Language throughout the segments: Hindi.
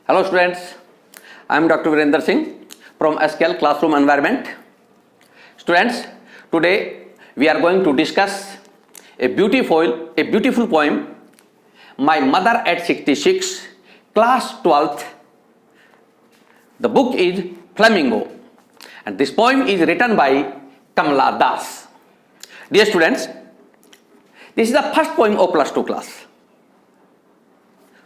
Hello students, I am Dr. Virender Singh from SKL Classroom Environment. Students, today we are going to discuss a beautiful poem, My Mother at 66, Class 12th. The book is Flamingo and this poem is written by Kamla Das. Dear students, this is the first poem of plus 2 class.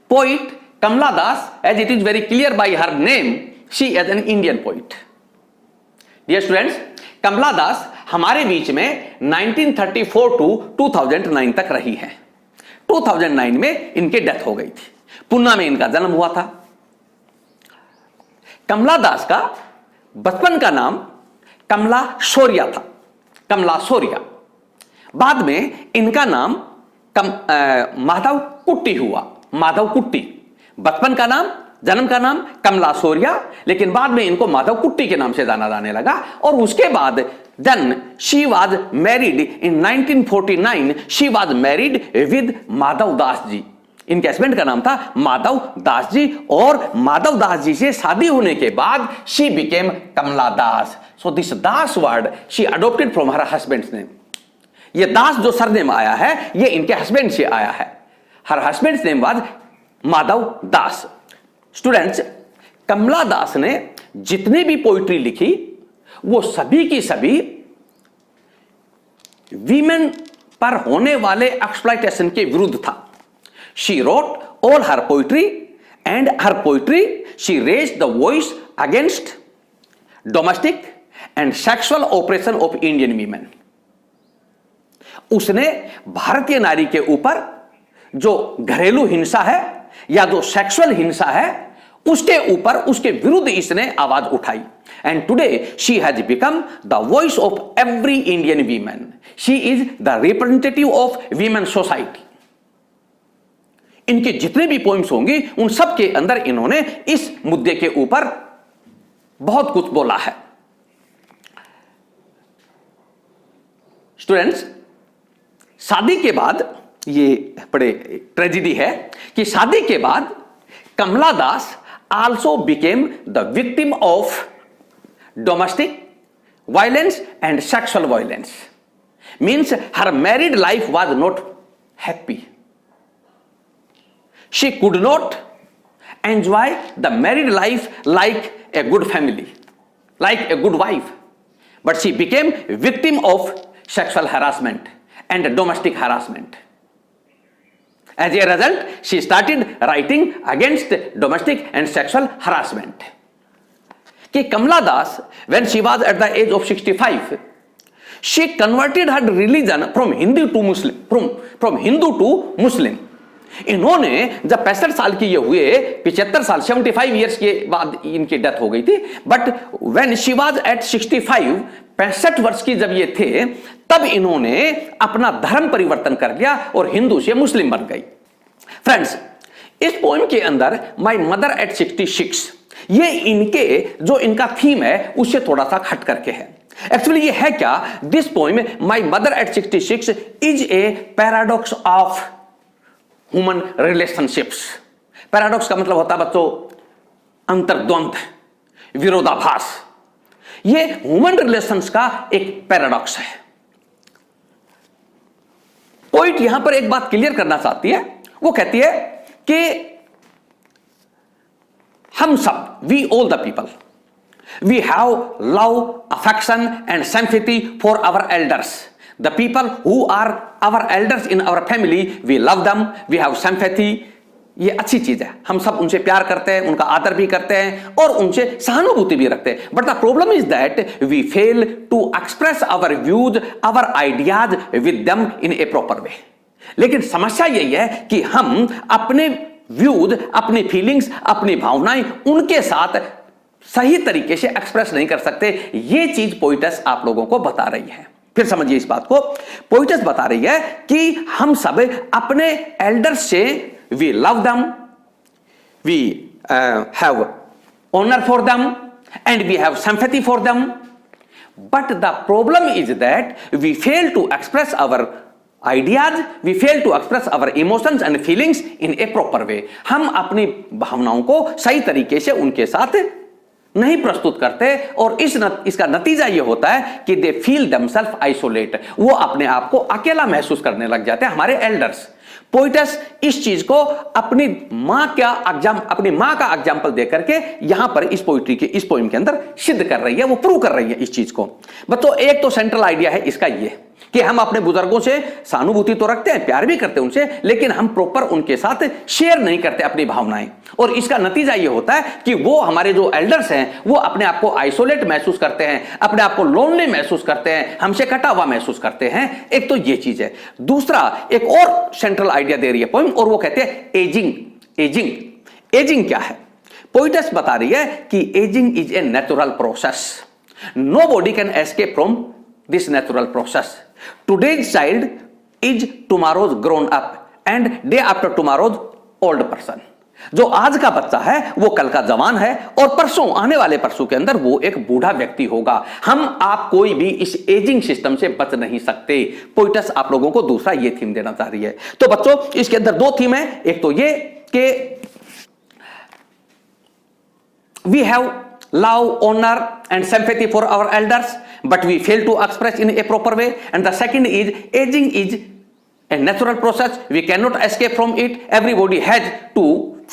Poet Kamla Das, as it is very clear by her name, she is an Indian poet. Dear students, कमला दास हमारे बीच में 1934 टू 2009 तक रही है. 2009 में इनके डेथ हो गई थी. पुणे में इनका जन्म हुआ था. कमला दास का बचपन का नाम कमला शौर्या था. कमला शौर्या. बाद में इनका नाम माधव कुट्टी हुआ. माधव कुट्टी. बचपन का नाम, जन्म का नाम कमला शौर्या, लेकिन बाद में इनको माधव कुट्टी के नाम से जाना जाने लगा. और उसके बाद then she was married in 1949. She was married with Madhav Das ji. इनके हस्बैंड का नाम था माधव दास जी और माधव दास जी से शादी होने के बाद she became Kamala Das. So this Das word she adopted from her husband's name. ये दास जो सरनेम आया है ये इनके हस्बैंड से आया है. Her husband's name was Madhav Das. Students, Kamala Das ने जितनी भी पोइट्री लिखी वो सभी की सभी वीमेन पर होने वाले एक्सप्लॉयटेशन के विरुद्ध था. She wrote all her poetry and her poetry she raised the voice against domestic and sexual operation of Indian women. उसने भारतीय नारी के ऊपर जो घरेलू हिंसा है या जो सेक्सुअल हिंसा है उसके ऊपर, उसके विरुद्ध इसने आवाज उठाई. And today she has become the voice of every Indian women. She is the representative of women society. इनके जितने भी पोइम्स होंगे उन सब के अंदर इन्होंने इस मुद्दे के ऊपर बहुत कुछ बोला है. स्टूडेंट्स, शादी के बाद ये बड़े ट्रेजेडी है कि शादी के बाद Kamala Das also became the victim of domestic violence and sexual violence. Means her married life was not happy. She could not enjoy the married life like a good family, like a good wife, but she became victim of sexual harassment and domestic harassment. As a result, she started writing against domestic and sexual harassment. कि कमला दास, when she was at the age of 65, she converted her religion from Hindu to Muslim, from Hindu to Muslim. इन्होंने जब 65 साल की ये हुए, 75 साल 75 ईयर्स के बाद इनकी डेथ हो गई थी. But when she was at 65, 65 वर्ष की जब ये थे तब इन्होंने अपना धर्म परिवर्तन कर लिया और हिंदू से मुस्लिम बन गई. फ्रेंड्स, इस पोएम के अंदर माय मदर एट 66 ये इनके जो इनका थीम है उससे थोड़ा सा हट करके है. एक्चुअली ये है क्या? This poem my mother eight 66 is a paradox of human relationships. Paradox का मतलब होता है बच्चों अंतर्द्वंद, विरोधाभास. ये ह्यूमन रिलेशंस का एक पैराडॉक्स है. पोइट यहां पर एक बात क्लियर करना चाहती है. वो कहती है कि हम सब, we all the people, we have love, affection and sympathy for our elders. The people who are our elders in our family, we love them, we have sympathy. ये अच्छी चीज है. हम सब उनसे प्यार करते हैं, उनका आदर भी करते हैं और उनसे सहानुभूति भी रखते हैं. But the problem is that we fail to express our views, our ideas with them in a proper way. लेकिन समस्या यही है कि हम अपने व्यूज, अपनी फीलिंग्स, अपनी भावनाएं उनके साथ सही तरीके से एक्सप्रेस नहीं कर सकते. ये चीज पोइटस आप लोगों को बता रही है. फिर समझिए इस बात को. पोइटस बता रही है कि हम सब अपने एल्डर्स से we love them, we have honour for them and we have sympathy for them. But the problem is that we fail to express our ideas, we fail to express our emotions and feelings in a proper way. हम अपनी भावनाओं को सही तरीके से उनके साथ नहीं प्रस्तुत करते और इसका नतीजा यह होता है कि दे फील देमसेल्फ आइसोलेट, वो अपने आप को अकेला महसूस करने लग जाते हैं। हमारे एल्डर्स, पोइटस इस चीज को अपनी मां का एग्जाम्पल देकर के यहां पर इस पोइट्री के इस पोइम के अंदर सिद्ध कर रही है, वो प्रूव कर रही है इस चीज को। तो एक तो सेंट्रल आइडिया है इसका ये कि हम अपने बुजुर्गों से सहानुभूति तो रखते हैं, प्यार भी करते हैं उनसे, लेकिन हम प्रॉपर उनके साथ शेयर नहीं करते अपनी भावनाएं, और इसका नतीजा ये होता है कि वो हमारे जो एल्डर्स हैं वो अपने आप को आइसोलेट महसूस करते हैं, अपने आप को लोनली महसूस करते हैं, हमसे कटा हुआ महसूस करते हैं। एक तो ये चीज है। दूसरा एक और सेंट्रल आइडिया दे रही है पोइम, और वो कहते हैं एजिंग। एजिंग क्या है? पोइटस बता रही है कि ageing is a natural process, nobody can escape from this natural process. Today's child is tomorrow's grown up and day after tomorrow's old person। जो आज का बच्चा है वो कल का जवान है और परसों आने वाले परसों के अंदर वो एक बूढ़ा व्यक्ति होगा। हम आप कोई भी इस एजिंग सिस्टम से बच नहीं सकते। पोइटस आप लोगों को दूसरा ये थीम देना चाह रही है। तो बच्चों इसके अंदर दो थीम है, एक तो ये कि we have love, honor and sympathy for our elders, but we fail to express in a proper way. And the second is aging is a natural process, we cannot escape from it, everybody has to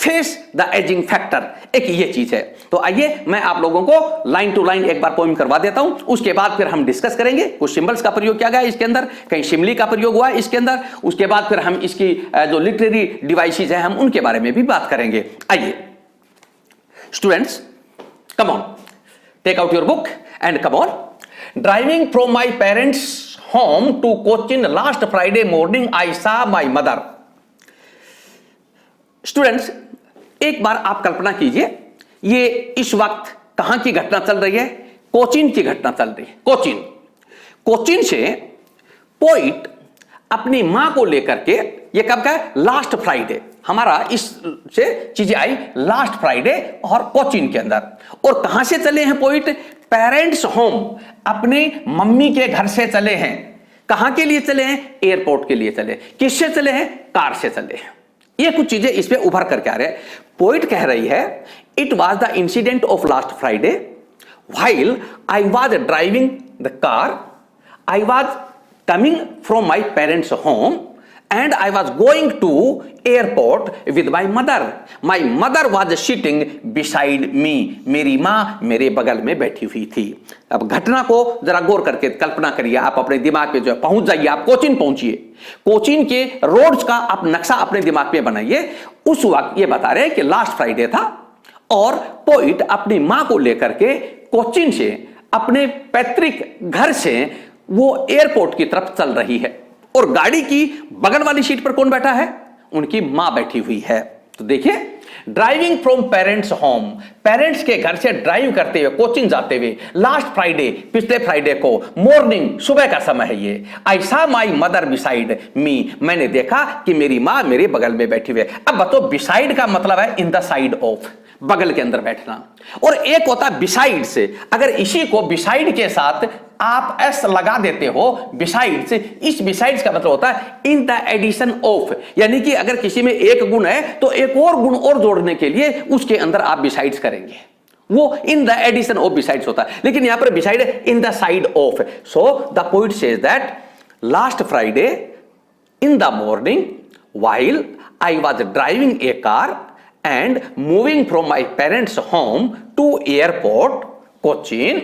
face the aging factor। एक ये चीज है। तो आइए मैं आप लोगों को लाइन टू लाइन एक बार पोइम करवा देता हूं, उसके बाद फिर हम डिस्कस करेंगे। कुछ सिंबल्स का प्रयोग किया गया इसके अंदर, कहीं सिमली का प्रयोग हुआ इसके अंदर, उसके बाद फिर हम इसकी जो लिटरेरी डिवाइसेस है हम उनके बारे में भी बात करेंगे। आइए students, come on, take out your book and come on। Driving from my parents' home to Cochin last Friday morning, I saw my mother। Students एक बार आप कल्पना कीजिए, ये इस वक्त कहां की घटना चल रही है? कोचीन की घटना चल रही है। कोचीन से पोइट अपनी मां को लेकर के, ये कब का है? Last Friday. हमारा इस से चीजें आई लास्ट फ्राइडे और कोचीन के अंदर। और कहां से चले हैं पोइट? पेरेंट्स होम, अपने मम्मी के घर से चले हैं। कहां के लिए चले हैं? एयरपोर्ट के लिए चले। किससे चले हैं? कार से चले हैं। ये कुछ चीजें इस पे उभर करके आ रहे हैं। पोइट कह रही है it was the incident of last Friday while I was driving the car, I was coming from my parents' home and I was going to airport with my mother. My mother was sitting beside me। मेरी माँ मेरे बगल में बैठी हुई थी। अब घटना को जरा गौर करके कल्पना करिए, आप अपने दिमाग पे जो है पहुंच जाइए, आप कोचीन पहुंचिए, कोचीन के रोड्स का आप नक्शा अपने दिमाग पे बनाइए। उस वक्त ये बता रहे हैं कि लास्ट फ्राइडे था और पोइट अपनी माँ को लेकर के कोचीन से, अपने पैतृक घर से वो एयरपोर्ट की तरफ चल रही है। और गाड़ी की बगल वाली सीट पर कौन बैठा है? उनकी मां बैठी हुई है। तो देखिए, driving from parents home, parents के घर से ड्राइव करते हुए कोचिन जाते हुए लास्ट फ्राइडे, पिछले फ्राइडे को, मॉर्निंग, सुबह का समय है ये। आई सा माई मदर बिसाइड मी, मैंने देखा कि मेरी मां मेरे बगल में बैठी हुई है। अब बताओ, बिसाइड का मतलब है इन द साइड ऑफ, बगल के अंदर बैठना, और एक होता है बिसाइड से। अगर इसी को बिसाइड के साथ आप एस लगा देते हो, बिसाइड्स, इस बिसाइड्स का मतलब होता है इन द एडिशन ऑफ, यानी कि अगर किसी में एक गुण है तो एक और गुण और जोड़ने के लिए उसके अंदर आप बिसाइड्स करेंगे, वो in the addition of besides होता है। लेकिन यहां पर beside in the side of. So the poet says that last Friday in the morning while I was driving a car and moving from my parents' home to airport Cochin,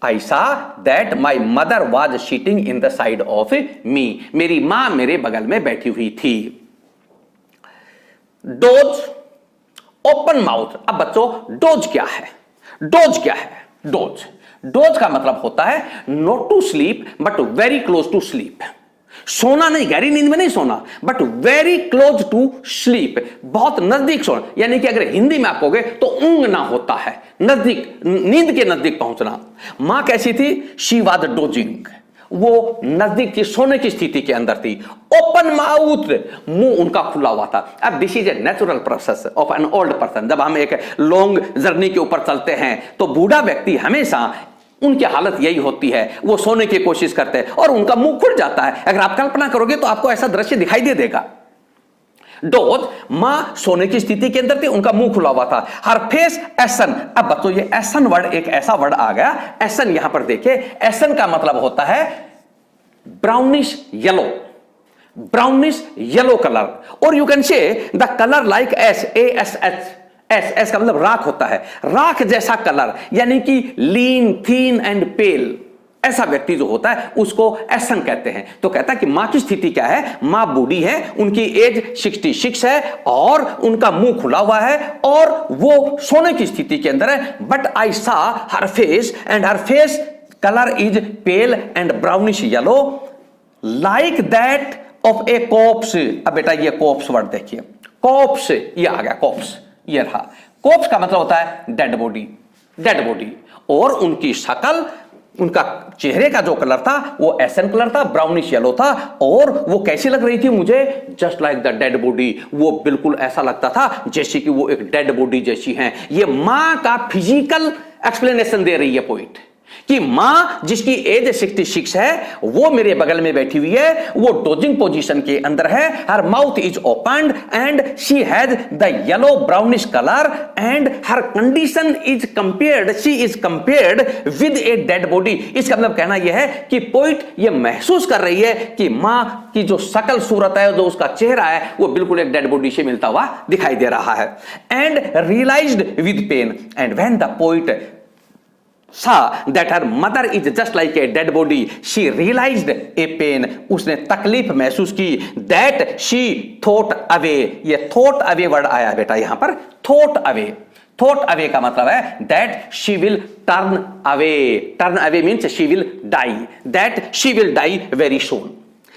I saw that my mother was sitting in the side of me। मेरी मां मेरे बगल में बैठी हुई थी। Dose, open mouth. अब बच्चों, डोज क्या है? डोज क्या है? डोज का मतलब होता है not to sleep but very close to sleep. सोना नहीं, गहरी नींद में नहीं सोना, but very close to sleep, बहुत नजदीक सोना। यानी कि अगर हिंदी में आप कहोगे तो ऊंघना होता है, नजदीक, नींद के नजदीक पहुंचना। मां कैसी थी? शी वाज डोजिंग, वो नजदीक थी, सोने की स्थिति के अंदर थी। ओपन माउथ, मुंह उनका खुला हुआ था। अब this is a natural process of an old person. जब हम एक लॉन्ग जर्नी के ऊपर चलते हैं तो बूढ़ा व्यक्ति हमेशा उनकी हालत यही होती है, वो सोने की कोशिश करते हैं और उनका मुंह खुल जाता है। अगर आप कल्पना करोगे तो आपको ऐसा दृश्य दिखाई दे देगा। डोज, मां सोने की स्थिति के अंदर थी, उनका मुंह खुला हुआ था। हर फेस एसन। अब बच्चों ये एसन वर्ड एक ऐसा वर्ड आ गया, एसन यहां पर देखिए, एसन का मतलब होता है brownish yellow, brownish yellow colour, और you can say the colour like S, A S H, S का मतलब राख होता है, राख जैसा कलर, यानी कि लीन, थीन एंड पेल, ऐसा व्यक्ति जो होता है उसको एसन कहते हैं। तो कहता है कि मां की स्थिति क्या है, मां बूढ़ी है, उनकी एज 66 है और उनका मुंह खुला हुआ है और वो सोने की स्थिति के अंदर है। But I saw her face and her face colour is pale and brownish yellow like that of a corpse. अब बेटा ये कॉप्स वर्ड देखिए, कॉप्स ये आ गया, कॉप्स ये रहा। कॉप्स का मतलब होता है डेड बॉडी, डेड बॉडी, और उनकी शक्ल, उनका चेहरे का जो कलर था वो एसन कलर था, ब्राउनिश येलो था, और वो कैसी लग रही थी मुझे, just like the dead body. वो बिल्कुल ऐसा लगता था जैसे कि वो एक डेड बॉडी जैसी है। ये मां का फिजिकल एक्सप्लेनेशन दे रही है पोइट, कि मां जिसकी एज 66 है वो मेरे बगल में बैठी हुई है, वो डोजिंग पोजीशन के अंदर है, हर mouth is opened and she has the yellow brownish colour and her condition is compared, she is compared with a dead body. इसका मतलब कहना यह है कि पोइट ये महसूस कर रही है कि मां की जो शकल सूरत है, जो उसका चेहरा है, वो बिल्कुल एक डेड बॉडी से मिलता हुआ दिखाई दे रहा है। And realised with pain, and when the poet saw that her mother is just like a dead body, she realized a pain, उसने तकलीफ महसूस की, that she thought away, ये thought away वर्ड आया बेटा यहां पर, thought away, thought away का मतलब है that she will turn away, turn away means she will die, that she will die very soon।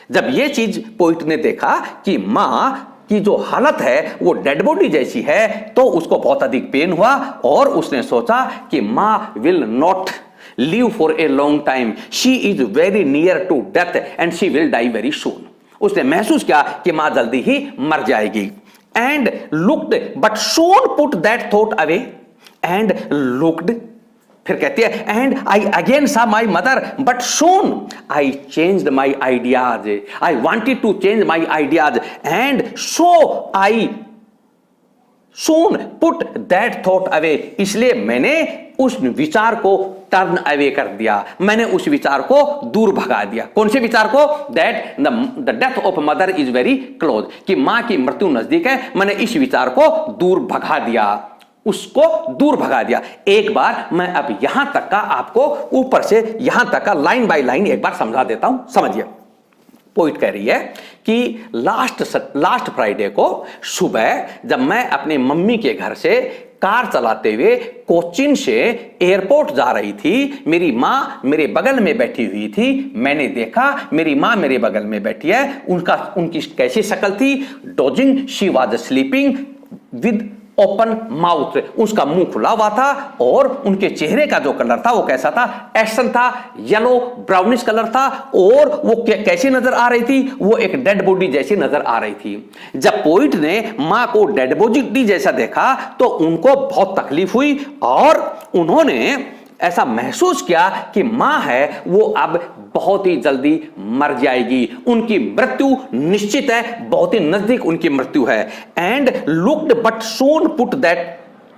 जब ये चीज पोइट ने देखा कि मां की जो हालत है वो डेड बॉडी जैसी है, तो उसको बहुत अधिक पेन हुआ और उसने सोचा कि मां will not live for a long time, she is very near to death and she will die very soon. उसने महसूस किया कि मां जल्दी ही मर जाएगी। And looked but soon put that thought away, and looked, फिर कहती है and I again saw my mother but soon I changed my ideas, I wanted to change my ideas and so I soon put that thought away, इसलिए मैंने उस विचार को टर्न अवे कर दिया, मैंने उस विचार को दूर भगा दिया। कौन से विचार को, that the death of mother is very close, कि मां की मृत्यु नजदीक है, मैंने इस विचार को दूर भगा दिया, उसको दूर भगा दिया। एक बार मैं अब यहां तक का आपको ऊपर से यहां तक का लाइन बाय लाइन एक बार समझा देता हूं, समझिए। पोइट कह रही है कि लास्ट फ्राइडे को सुबह जब मैं अपने मम्मी के घर से कार चलाते हुए कोचिन से एयरपोर्ट जा रही थी, मेरी मां मेरे बगल में बैठी हुई थी, मैंने देखा मेरी मां मेरे बगल में बैठी है, उनकी कैसी शक्ल थी, dosing, she was sleeping with open mouth, उसका मुंह खुला हुआ था और उनके चेहरे का जो कलर था वो कैसा था, एसन था, येलो ब्राउनिश कलर था, और वो कैसी नजर आ रही थी, वो एक डेड बॉडी जैसी नजर आ रही थी। जब पोइट ने मां को डेड बॉडी जैसा देखा तो उनको बहुत तकलीफ हुई और उन्होंने ऐसा महसूस किया कि मां है वो अब बहुत ही जल्दी मर जाएगी, उनकी मृत्यु निश्चित है, बहुत ही नजदीक उनकी मृत्यु है। And looked but soon put that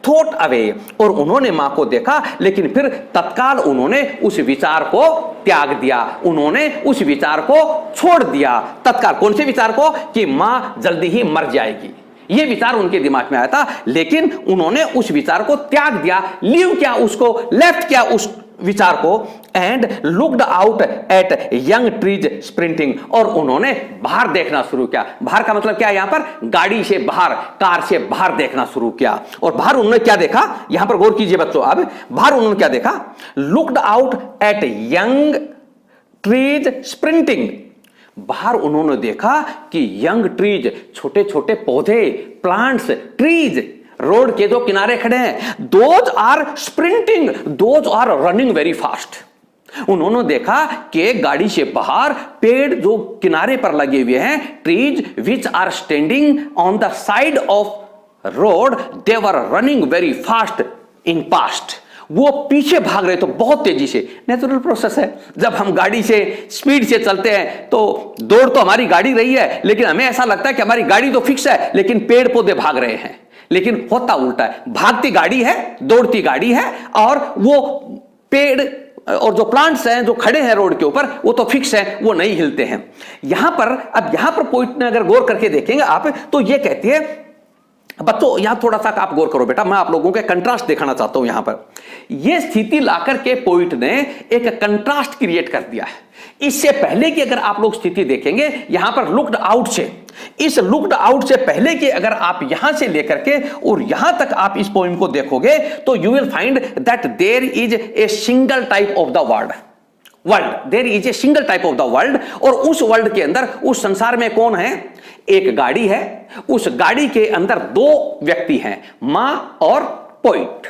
thought away, और उन्होंने मां को देखा लेकिन फिर तत्काल उन्होंने उस विचार को त्याग दिया, उन्होंने उस विचार को छोड़ दिया तत्काल। कौन से विचार को, कि मां जल्दी ही मर जाएगी, यह विचार उनके दिमाग में आया था, लेकिन उन्होंने उस विचार को त्याग दिया, लीव किया उसको, लेफ्ट किया उस विचार को। And looked out at young trees sprinting, और उन्होंने बाहर देखना शुरू किया। बाहर का मतलब क्या है, यहां पर गाड़ी से बाहर, कार से बाहर देखना शुरू किया। और बाहर उन्होंने क्या देखा, यहां पर गौर कीजिए बच्चों, अब बाहर उन्होंने क्या देखा, looked out at young trees sprinting, बाहर उन्होंने देखा कि यंग ट्रीज, छोटे छोटे पौधे, प्लांट्स, ट्रीज रोड के जो किनारे खड़े हैं, those are sprinting, those are running very fast. उन्होंने देखा कि गाड़ी से बाहर पेड़ जो किनारे पर लगे हुए हैं, trees which are standing on the side of road, they were running very fast in past, वो पीछे भाग रहे तो बहुत तेजी से, नेचुरल प्रोसेस है। जब हम गाड़ी से स्पीड से चलते हैं तो दौड़ तो हमारी गाड़ी रही है, लेकिन हमें ऐसा लगता है कि हमारी गाड़ी तो फिक्स है, लेकिन पेड़ पौधे भाग रहे हैं। लेकिन होता उल्टा है, भागती गाड़ी है, दौड़ती गाड़ी है, और वो पेड़ और जो प्लांट्स हैं जो खड़े हैं रोड के ऊपर वो तो फिक्स हैं, वो नहीं हिलते हैं। यहां पर पॉइंट में अगर गौर करके देखेंगे आप तो ये कहती है, बच्चों यहां थोड़ा सा आप गौर करो बेटा, मैं आप लोगों के कंट्रास्ट दिखाना चाहता हूं। यहां पर यह स्थिति लाकर के पोइट ने एक कंट्रास्ट क्रिएट कर दिया है। इससे पहले की अगर आप लोग स्थिति देखेंगे यहां पर लुक्ड आउट से, इस लुक्ड आउट से पहले की अगर आप यहां से लेकर के और यहां तक आप इस पोइम को देखोगे तो you will find that there is a single type of the world, there is a single type of the world. और उस वर्ल्ड के अंदर, उस संसार में कौन है? एक गाड़ी है, उस गाड़ी के अंदर दो व्यक्ति हैं, मां और पोइट।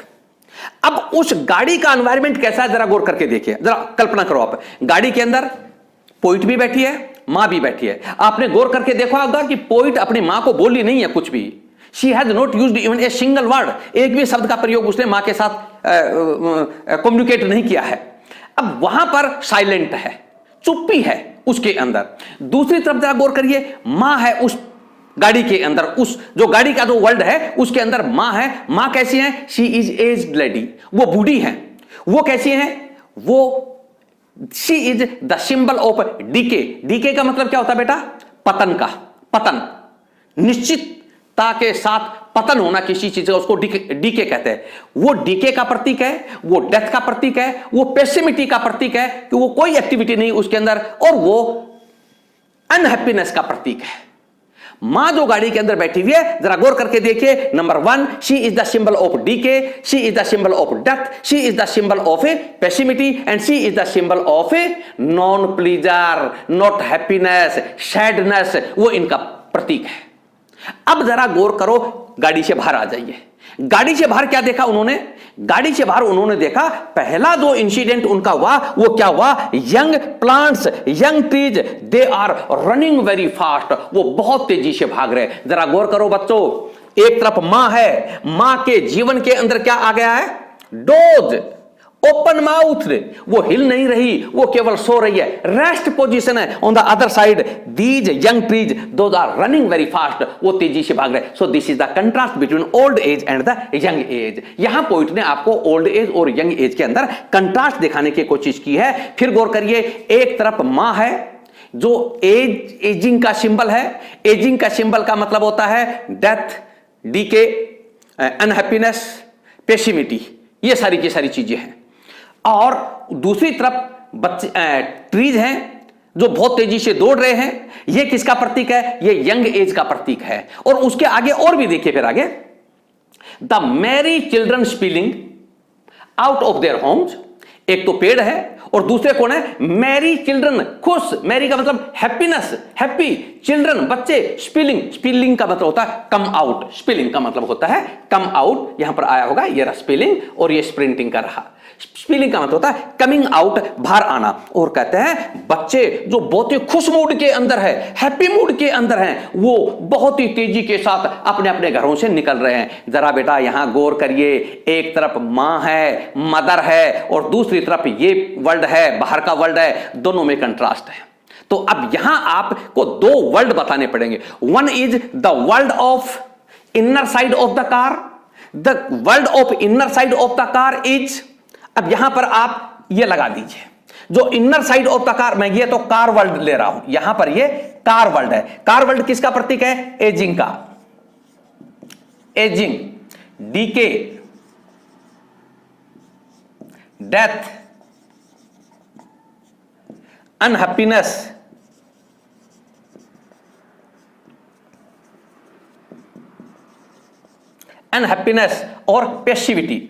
अब उस गाड़ी का एनवायरमेंट कैसा है जरा गौर करके देखिए, जरा कल्पना करो आप। गाड़ी के अंदर पोइट भी बैठी है, मां भी बैठी है। आपने गौर करके देखा होगा कि पोइट अपनी मां को बोली नहीं है कुछ भी। She has not used even a single word, एक भी शब्द का प्रयोग उसने मां के साथ कम्युनिकेट नहीं किया है। अब वहां पर साइलेंट है, चुप्पी है उसके अंदर। दूसरी तरफ जरा गौर करिए, मां है उस गाड़ी के अंदर, उस जो गाड़ी का जो वर्ल्ड है उसके अंदर मां है। मां कैसी है? शी इज एज्ड लेडी, वो बूढ़ी है। वो कैसी है? वो she is the symbol of decay. Decay का मतलब क्या होता है बेटा? पतन का, पतन, निश्चितता के साथ पतन होना किसी चीज का, उसको डीके कहते हैं। वो डीके का प्रतीक है, वो डेथ का प्रतीक है, वो पेसिमिटी का प्रतीक है कि वो कोई एक्टिविटी नहीं उसके अंदर, और वो अनहैप्पीनेस का प्रतीक है। मां जो गाड़ी के अंदर बैठी हुई है, जरा गौर करके देखिए। Number 1, she is the symbol of decay, she is the symbol of death, she is the symbol of a pessimism, and she is the symbol of a non pleasure, not happiness, sadness, वो इनका प्रतीक है। अब जरा गौर करो, गाड़ी से बाहर आ जाइए। गाड़ी से बाहर क्या देखा उन्होंने? गाड़ी से बाहर उन्होंने देखा, पहला जो इंसिडेंट उनका हुआ वो क्या हुआ? Young plants, young trees, they are running very fast, वो बहुत तेजी से भाग रहे। जरा गौर करो बच्चों, एक तरफ मां है, मां के जीवन के अंदर क्या आ गया है? डोज, ओपन माउथ, वो हिल नहीं रही, वो केवल सो रही है, रेस्ट पोजीशन है। On the other side these young trees, those are running very fast, वो तेजी से भाग रहे। So this is the contrast between old age and the young age. यहां पोइट ने आपको ओल्ड एज और यंग एज के अंदर कंट्रास्ट दिखाने की कोशिश की है। फिर गौर करिए, एक तरफ मां है जो एजिंग का सिंबल है। एजिंग का सिंबल का मतलब होता है डेथ, डीके, अनहैप्पीनेस, पेसिमिटी, ये सारी की सारी चीजें हैं। और दूसरी तरफ बच्चे ट्रीज हैं जो बहुत तेजी से दौड़ रहे हैं, ये किसका प्रतीक है? ये यंग एज का प्रतीक है। और उसके आगे और भी देखिए, फिर आगे, the Mary children spilling out of their homes, एक तो पेड़ है और दूसरे कौन है? मैरी चिल्ड्रन, खुश, मैरी का मतलब हैप्पीनेस, हैप्पी, चिल्ड्रन बच्चे, स्पिलिंग, स्पिलिंग का मतलब होता है कम आउट, स्पिलिंग का मतलब होता है कम आउट, यहां पर आया होगा ये रहा स्पिलिंग और ये स्प्रिंटिंग का रहा। स्पिलिंग का मतलब होता है कमिंग आउट, बाहर आना। और कहते हैं बच्चे जो बहुत ही खुश मूड के अंदर है, हैप्पी मूड के अंदर हैं, वो बहुत ही तेजी के साथ अपने अपने घरों से निकल रहे हैं। जरा बेटा यहां गौर करिए, एक तरफ मां है, मदर है, और दूसरी तरफ ये वर्ल्ड है, बाहर का वर्ल्ड है, दोनों में कंट्रास्ट है। तो अब यहां आपको दो वर्ल्ड बताने पड़ेंगे। One is the world of inner side of the car, the world of inner side of the car is, अब यहां पर आप ये लगा दीजिए, जो inner side of the car, मैं ये तो कार वर्ल्ड ले रहा हूं, यहां पर ये कार वर्ल्ड है। कार वर्ल्ड किसका प्रतीक है? एजिंग का, ageing, decay, death, unhappiness, unhappiness और पैसिविटी।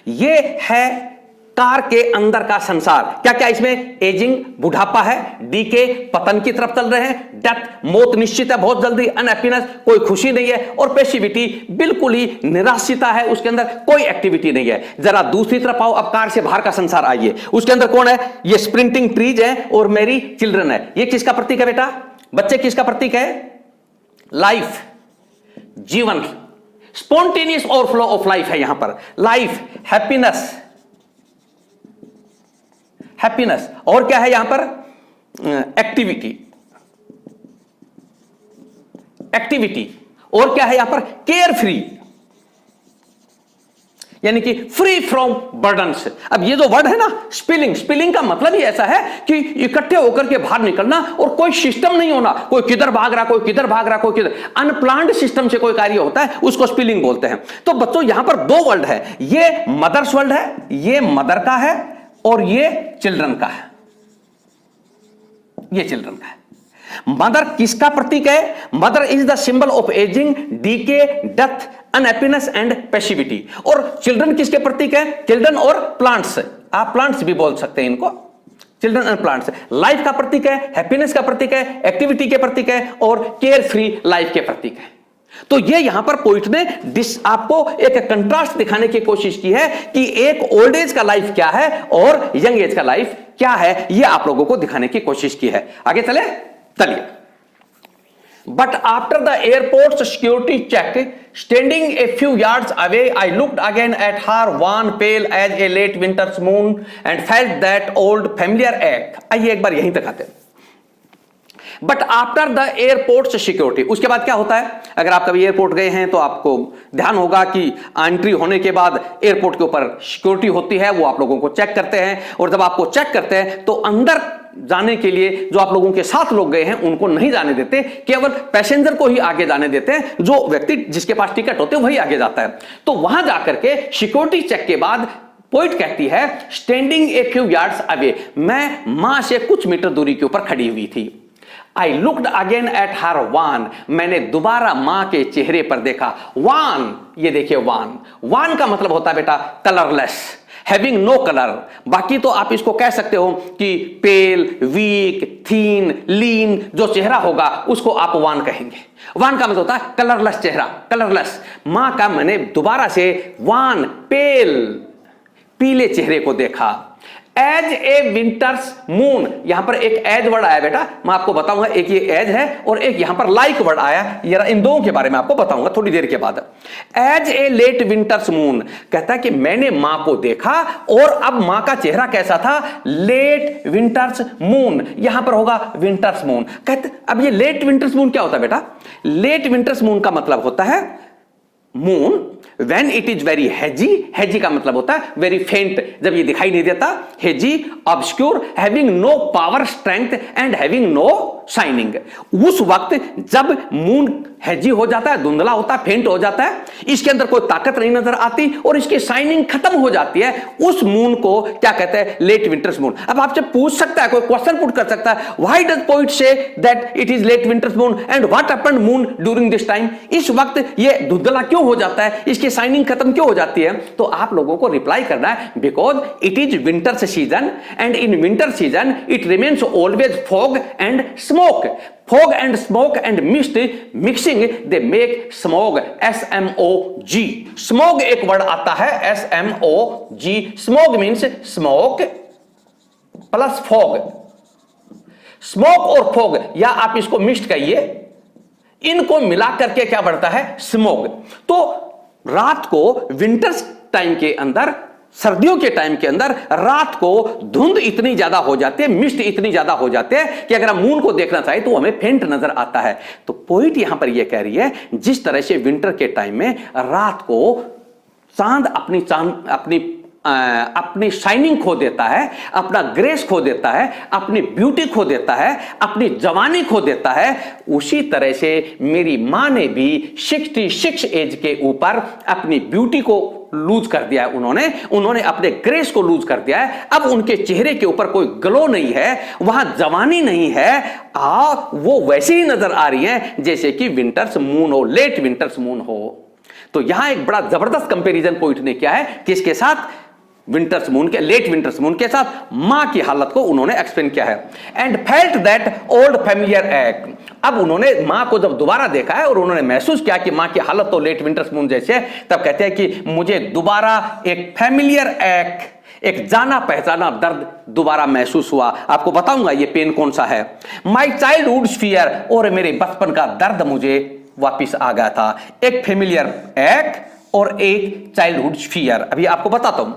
ये है कार के अंदर का संसार। क्या क्या इसमें? एजिंग, बुढ़ापा है, डीके, पतन की तरफ चल रहे हैं, डेथ, मौत निश्चित है बहुत जल्दी, अनहैप्पीनेस, कोई खुशी नहीं है, और पैसिविटी, बिल्कुल ही निराशिता है, उसके अंदर कोई एक्टिविटी नहीं है। जरा दूसरी तरफ आओ, अब कार से बाहर का संसार आइए, उसके अंदर कौन है? ये स्प्रिंटिंग ट्रीज है और मेरी चिल्ड्रन है। ये किसका प्रतीक है बेटा? बच्चे किसका प्रतीक है? लाइफ, जीवन, स्पॉन्टेनियस ओवरफ्लो ऑफ लाइफ है यहां पर, लाइफ, हैप्पीनेस, हैप्पीनेस, और क्या है यहां पर, एक्टिविटी, एक्टिविटी, और क्या है यहां पर, केयर फ्री, यानी कि फ्री फ्रॉम बर्डन्स। अब ये जो वर्ड है ना स्पिलिंग, स्पिलिंग का मतलब ही ऐसा है कि इकट्ठे होकर के बाहर निकलना और कोई सिस्टम नहीं होना, कोई किधर भाग रहा, कोई किधर भाग रहा, कोई किधर, अनप्लान्ड सिस्टम से कोई कार्य होता है उसको स्पिलिंग बोलते हैं। तो बच्चों यहां पर दो वर्ड है, ये मदर्स वर्ड है, ये मदर का है और ये चिल्ड्रन का है, ये चिल्ड्रन का है। मदर किसका प्रतीक है? Mother is the symbol of ageing, decay, death, unhappiness and passivity. और चिल्ड्रन किसके प्रतीक है? चिल्ड्रन और प्लांट्स, आप प्लांट्स भी बोल सकते हैं इनको, चिल्ड्रन एंड प्लांट्स। लाइफ का प्रतीक है, हैप्पीनेस का प्रतीक है, एक्टिविटी के प्रतीक है और केयर फ्री लाइफ के प्रतीक है। तो ये यहां पर पोइट ने आपको एक कंट्रास्ट दिखाने की कोशिश की है कि एक ओल्ड एज का लाइफ क्या है और यंग एज का लाइफ क्या है, ये आप लोगों को दिखाने की कोशिश की है। आगे चले, चलिए। But after the airport's security check, standing a few yards away, I looked again at her, wan, pale as a late winter's moon, and felt that old familiar ache. आइए एक बार यहीं तक आते हैं। But after the airport security, उसके बाद क्या होता है? अगर आप कभी एयरपोर्ट गए हैं तो आपको ध्यान होगा कि एंट्री होने के बाद एयरपोर्ट के ऊपर सिक्योरिटी होती है, वो आप लोगों को चेक करते हैं, और जब आपको चेक करते हैं तो अंदर जाने के लिए जो आप लोगों के साथ लोग गए हैं उनको नहीं जाने देते, केवल पैसेंजर को ही आगे जाने देते हैं। जो व्यक्ति जिसके पास टिकट होते हैं वही आगे जाता है। तो वहां जाकर के सिक्योरिटी चेक के बाद पोइट कहती है, standing a few yards away, मैं मां से कुछ मीटर दूरी के ऊपर खड़ी हुई थी। I looked again at her wan, मैंने दोबारा मां के चेहरे पर देखा। वान, ये देखिए वान, वान का मतलब होता है बेटा कलरलेस, हैविंग नो कलर। बाकी तो आप इसको कह सकते हो कि पेल, वीक, थीन, लीन, जो चेहरा होगा उसको आप वान कहेंगे। वान का मतलब होता है कलरलेस चेहरा, कलरलेस। मां का मैंने दोबारा से वान, पेल, पीले चेहरे को देखा। एज ए विंटर्स मून, यहां पर एक एज वर्ड आया बेटा, मैं आपको बताऊंगा, एक ये एज है और एक यहां पर लाइक वर्ड आया, ये इन दोनों के बारे में आपको बताऊंगा थोड़ी देर के बाद। As a late winter's moon, कहता है कि मैंने मां को देखा और अब मां का चेहरा कैसा था? लेट विंटर्स मून, यहां पर होगा विंटर्स मून। कहते अब ये लेट विंटर्स मून क्या होता है बेटा? लेट विंटर्स मून का मतलब होता है moon when it is very hazy, hazy का मतलब होता है very faint, जब ये दिखाई नहीं देता, hazy, obscure, having no power, strength and having no shining। उस वक्त जब मून हैजी हो जाता है, धुंधला होता है, फेंट हो जाता है, इसके अंदर कोई ताकत नहीं नजर आती और इसकी शाइनिंग खत्म हो जाती है, उस मून को क्या कहते हैं? Late winter's moon. अब आपसे पूछ सकता है, कोई क्वेश्चन पुट कर सकता है, why does poet say that it is late winter's moon and what happened moon during this time? इस वक्त ये धुंधला क्यों हो जाता है, इसकी शाइनिंग खत्म क्यों हो जाती है? तो आप लोगों को रिप्लाई करना है, because it is winters season and in winter season it remains always fog and smoke. Fog and smoke and mist mixing they make smog, S-M-O-G। Smog एक वर्ड आता है S-M-O-G। Smog means smoke plus fog। Smoke और fog, या आप इसको मिस्ट कहिए, इनको मिला करके क्या बढ़ता है? स्मोग। तो रात को विंटर्स टाइम के अंदर, सर्दियों के टाइम के अंदर रात को धुंध इतनी ज्यादा हो जाती है, मिस्ट इतनी ज्यादा हो जाते हैं कि अगर हम मून को देखना चाहे तो हमें फेंट नजर आता है। तो पोइट यहां पर यह कह रही है, जिस तरह से विंटर के टाइम में रात को चांद अपनी शाइनिंग खो देता है, अपना ग्रेस खो देता है, अपनी ब्यूटी खो देता है, अपनी जवानी खो देता है, उसी तरह से मेरी मां ने भी 66 एज के ऊपर अपनी ब्यूटी को लूज कर दिया है। उन्होंने अपने ग्रेस को लूज कर दिया है। अब उनके चेहरे के ऊपर कोई ग्लो नहीं है, वहां जवानी नहीं है, वो वैसे ही नजर आ रही है जैसे कि विंटर्स मून हो, लेट विंटर्स मून हो। तो यहां एक बड़ा जबरदस्त कंपैरिजन पोइट ने किया है, किसके साथ? विंटर्स मून के, लेट विंटर्स मून के साथ मां की हालत को उन्होंने एक्सप्लेन किया है। And felt that old familiar एक, अब उन्होंने मां को जब दोबारा देखा है और उन्होंने महसूस किया कि मां की हालत तो लेट विंटर्स मून जैसे है, तब कहते हैं कि मुझे दोबारा एक फैमिलियर एक जाना पहचाना दर्द दोबारा महसूस हुआ। आपको बताऊंगा ये पेन कौन सा है। माई चाइल्डहुड फियर, और मेरे बचपन का दर्द मुझे वापिस आ गया था, एक फेमिलियर एक और एक चाइल्डहुड फियर। अभी आपको बताता हूं,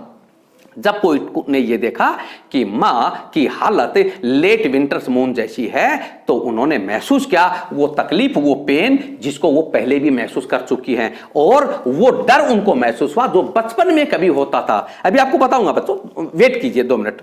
जब पोइट ने ये देखा कि मां की हालत लेट विंटर्स मून जैसी है, तो उन्होंने महसूस किया वो तकलीफ, वो पेन जिसको वो पहले भी महसूस कर चुकी हैं, और वो डर उनको महसूस हुआ जो बचपन में कभी होता था। अभी आपको बताऊंगा बच्चों, वेट कीजिए 2 minute.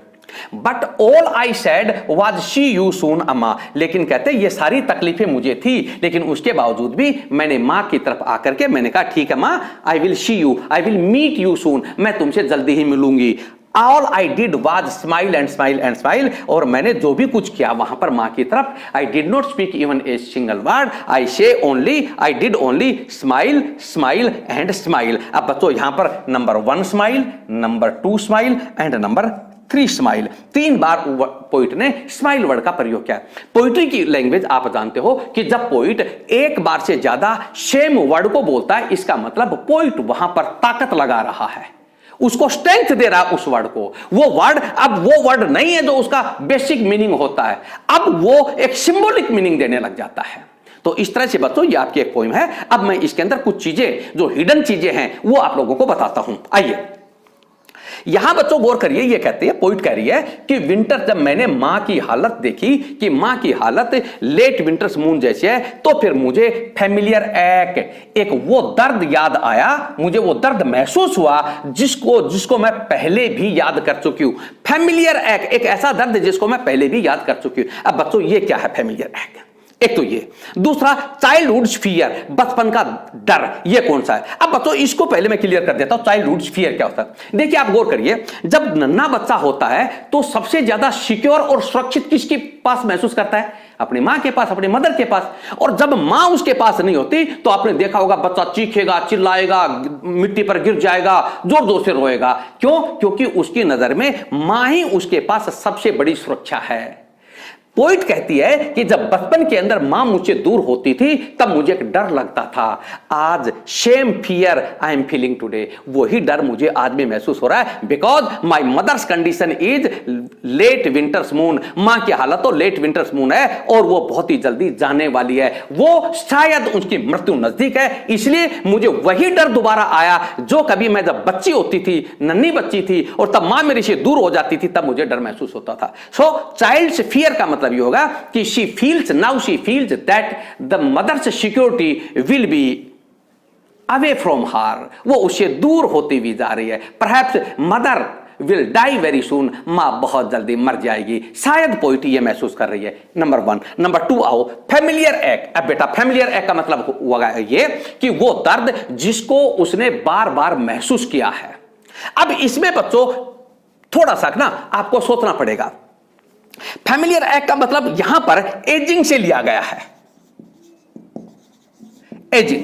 But all I said was she you soon अम्मा, लेकिन कहते ये सारी तकलीफें मुझे थी, लेकिन उसके बावजूद भी मैंने मां की तरफ आकर के मैंने कहा ठीक है मां, I will see you, I will meet you soon, मैं तुमसे जल्दी ही मिलूंगी। All I did was smile and smile and smile, और मैंने जो भी कुछ किया वहां पर मां की तरफ, I did not speak even a single word, I say only, I did only smile smile and smile. अब बच्चों यहां पर number 1 smile, number 2 smile and number 3 smile, 3 बार पोइट ने स्माइल वर्ड का प्रयोग किया। पोइट्री की लैंग्वेज आप जानते हो कि जब पोइट एक बार से ज्यादा सेम वर्ड को बोलता है, इसका मतलब पोइट वहां पर ताकत लगा रहा है, उसको स्ट्रेंथ दे रहा है उस वर्ड को। वो वर्ड अब वो वर्ड नहीं है जो उसका बेसिक मीनिंग होता है, अब वो एक सिंबॉलिक मीनिंग देने लग जाता है। तो इस तरह से बच्चों ये आपकी एक पोइम है। अब मैं इसके अंदर कुछ चीजें जो हिडन चीजें हैं वो आप लोगों को बताता हूं। आइए यहां बच्चों गौर करिए, ये कहते हैं, पोइट कह रही है कि विंटर, जब मैंने मां की हालत देखी कि मां की हालत लेट विंटर्स मून जैसी है, तो फिर मुझे फैमिलियर एक वो दर्द याद आया, मुझे वो दर्द महसूस हुआ जिसको मैं पहले भी याद कर चुकी हूं। फैमिलियर एक ऐसा दर्द जिसको मैं पहले भी याद कर चुकी हूं। अब बच्चों ये क्या है फैमिलियर एक तो ये, दूसरा चाइल्डहुड फियर, बचपन का डर, ये कौन सा है? अब बच्चों इसको पहले मैं क्लियर कर देता हूं, चाइल्डहुड फियर क्या होता है। देखिए आप गौर करिए, जब नन्हा बच्चा होता है तो सबसे ज्यादा सिक्योर और सुरक्षित किसके पास महसूस करता है? अपनी मां के पास, अपनी मदर के पास। और जब मां उसके पास नहीं होती तो आपने देखा होगा बच्चा चीखेगा, चिल्लाएगा, मिट्टी पर गिर जाएगा, जोर जोर से रोएगा। क्यों? क्योंकि उसकी नजर में मां ही उसके पास सबसे बड़ी सुरक्षा है। पोइट कहती है कि जब बचपन के अंदर मां मुझसे दूर होती थी तब मुझे एक डर लगता था, आज same fear I am feeling today, वही डर मुझे आज भी महसूस हो रहा है, because my mother's condition is late winter's moon, मां की हालत तो लेट विंटर्स मून है और वो बहुत ही जल्दी जाने वाली है, वो शायद उसकी मृत्यु नजदीक है, इसलिए मुझे वही डर दोबारा आया जो कभी मैं जब बच्ची होती थी, नन्ही बच्ची थी और तब मां मेरी से दूर हो जाती थी, तब मुझे डर महसूस होता था। सो चाइल्ड्स फियर का मतलब ये होगा कि she feels that the mother's security will be away from her, वो उससे दूर होती हुई जा रही है। Perhaps mother will die very soon, मां बहुत जल्दी मर जाएगी, शायद पोइट ये महसूस कर रही है। नंबर 1। नंबर 2 आओ फैमिलियर एक। अब बेटा फैमिलियर एक का मतलब होगा ये कि वो दर्द जिसको उसने बार बार महसूस किया है। अब इसमें बच्चों थोड़ा सा ना आपको सोचना पड़ेगा। फैमिलियर एक्ट का मतलब यहां पर एजिंग से लिया गया है। एजिंग,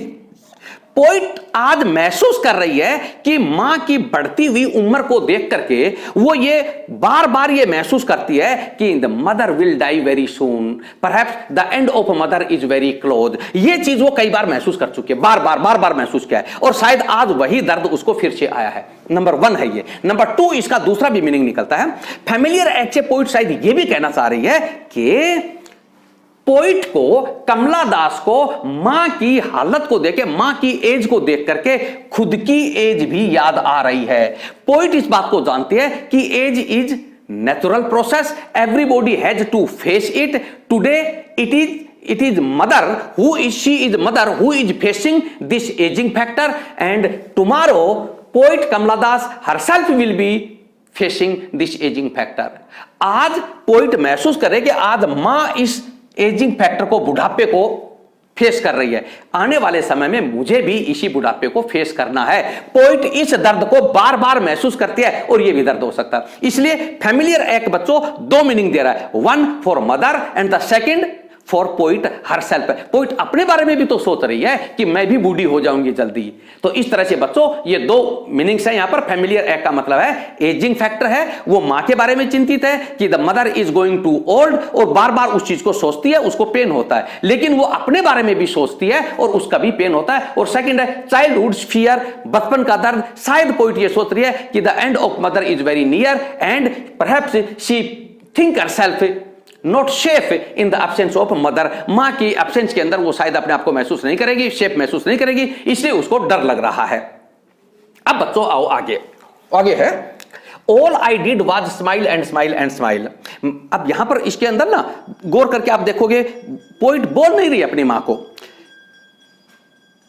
पोइट आज महसूस कर रही है कि मां की बढ़ती हुई उम्र को देख करके वो ये बार बार ये महसूस करती है कि the mother will die very soon, perhaps the end of mother is very close. ये चीज वो कई बार महसूस कर चुकी है, बार बार महसूस किया है, और शायद आज वही दर्द उसको फिर से आया है। नंबर 1 है ये। नंबर 2 इसका दूसरा भी मीनिंग निकलता है। फैमिलियर एक्ट से पोइट शायद ये भी कहना चाह रही है कि पोइट को, कमला दास को मां की हालत को देख के, मां की एज को देख करके खुद की एज भी याद आ रही है। पोइट इस बात को जानती है कि age is natural process, everybody has to face it, today it is mother who is facing this aging factor, and tomorrow poet Kamala Das herself will be facing this aging factor। आज पोइट महसूस करे कि आज मां इस एजिंग फैक्टर को, बुढ़ापे को फेस कर रही है, आने वाले समय में मुझे भी इसी बुढ़ापे को फेस करना है। पोइट इस दर्द को बार बार महसूस करती है और यह भी दर्द हो सकता है। इसलिए फैमिलियर एक बच्चों 2 मीनिंग दे रहा है, 1 for mother and the second for poet herself. Poet अपने बारे में भी तो सोच रही है कि मैं भी बूढ़ी हो जाऊंगी जल्दी। तो इस तरह से बच्चों ये 2 मीनिंग्स हैं यहां पर। फैमिलियर एक का मतलब है एजिंग फैक्टर है, वो मां के बारे में चिंतित है कि the mother is going to old, और बार बार उस चीज को सोचती है, उसको पेन होता है, लेकिन वो अपने बारे में भी सोचती है और उसका भी पेन होता है। और सेकंड है चाइल्डहुड फियर, बचपन का दर्द। शायद पोइट ये सोच रही है कि the end of mother is very near and perhaps she think herself not safe in the absence of mother. मां की एब्सेंस के अंदर वो शायद अपने आप को महसूस नहीं करेगी, सेफ महसूस नहीं करेगी, इसलिए उसको डर लग रहा है। अब बच्चों आओ आगे, आगे है all I did was smile and smile and smile. अब यहां पर इसके अंदर ना गौर करके आप देखोगे पॉइंट बोल नहीं रही अपनी मां को,